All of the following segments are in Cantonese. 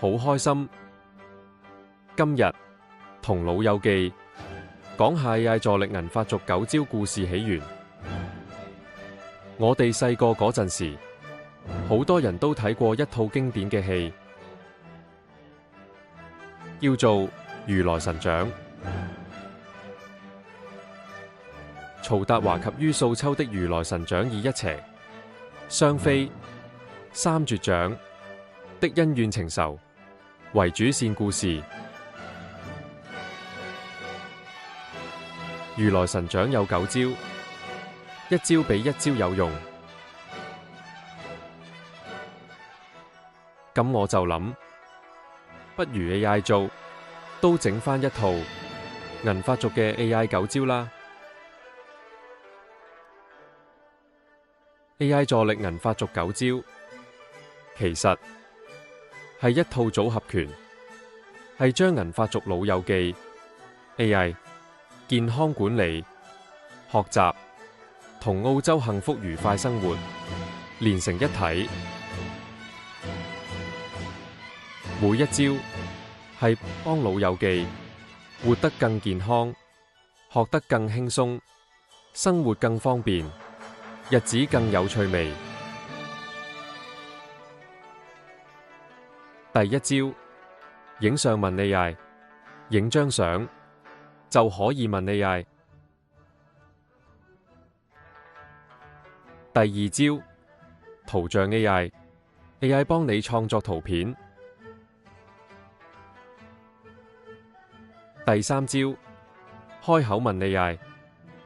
好開心。今日同老友記講下 AI 助力銀髮族9招故事起源。我哋細個嗰陣時，好多人都睇過一套經典嘅戲，叫做《如來神掌》。曹達華及于素秋的如來神掌以一邪、雙飛、三絕掌的恩怨情仇為主線故事。如來神掌有9招，一招比一招有用。咁我就諗，不如 AI 做，都整返一套銀髮族嘅 AI 9招啦。AI 助力銀髮族9招，其實係一套組合拳，係將銀髮族老友記、AI、健康管理、學習同澳洲幸福愉快生活連成一體。每一招係幫老友記活得更健康，學得更輕鬆，生活更方便，日子更有趣味。第一招，影相問 AI， 影張相就可以問 AI。第二招，圖像 AI 幫你創作圖片。第三招，開口問 AI，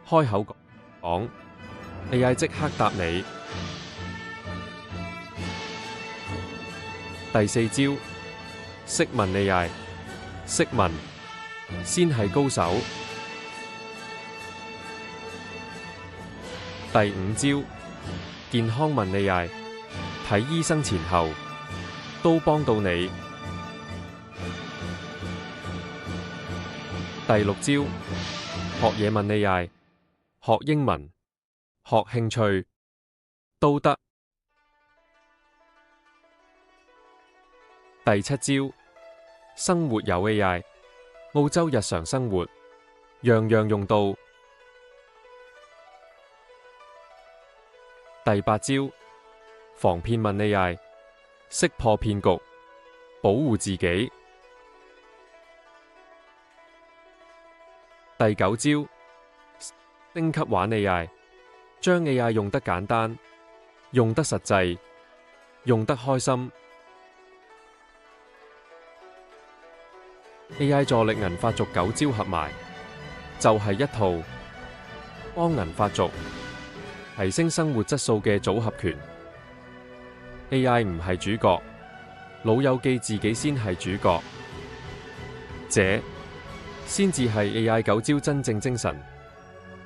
開口講 AI 即刻答你。第四招，識問 AI， 識問先係高手。第五招，健康問 AI， 睇醫生前後都幫到你。第六招，學嘢問 AI， 學英文、學興趣都得。第七招，生活有 AI， 澳洲日常生活樣樣用到。第八招，防騙問 AI， 識破騙局，保護自己。第九招，升級玩 AI， 將 AI 用得簡單，用得實際，用得開心。AI 助力銀髮族9招合埋，就係一套幫銀髮族提升生活質素嘅組合拳。AI 唔係主角，老友記自己先係主角，這先至係 AI 9招真正精神。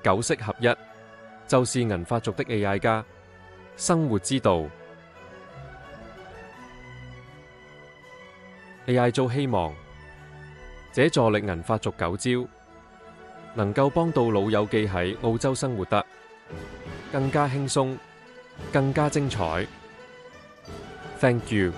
9式合一，就是銀髮族的 AI 家生活之道。AI 做希望，這助力銀髮族9招，能夠幫到老友記喺澳洲生活得更加輕鬆，更加精彩。Thank you。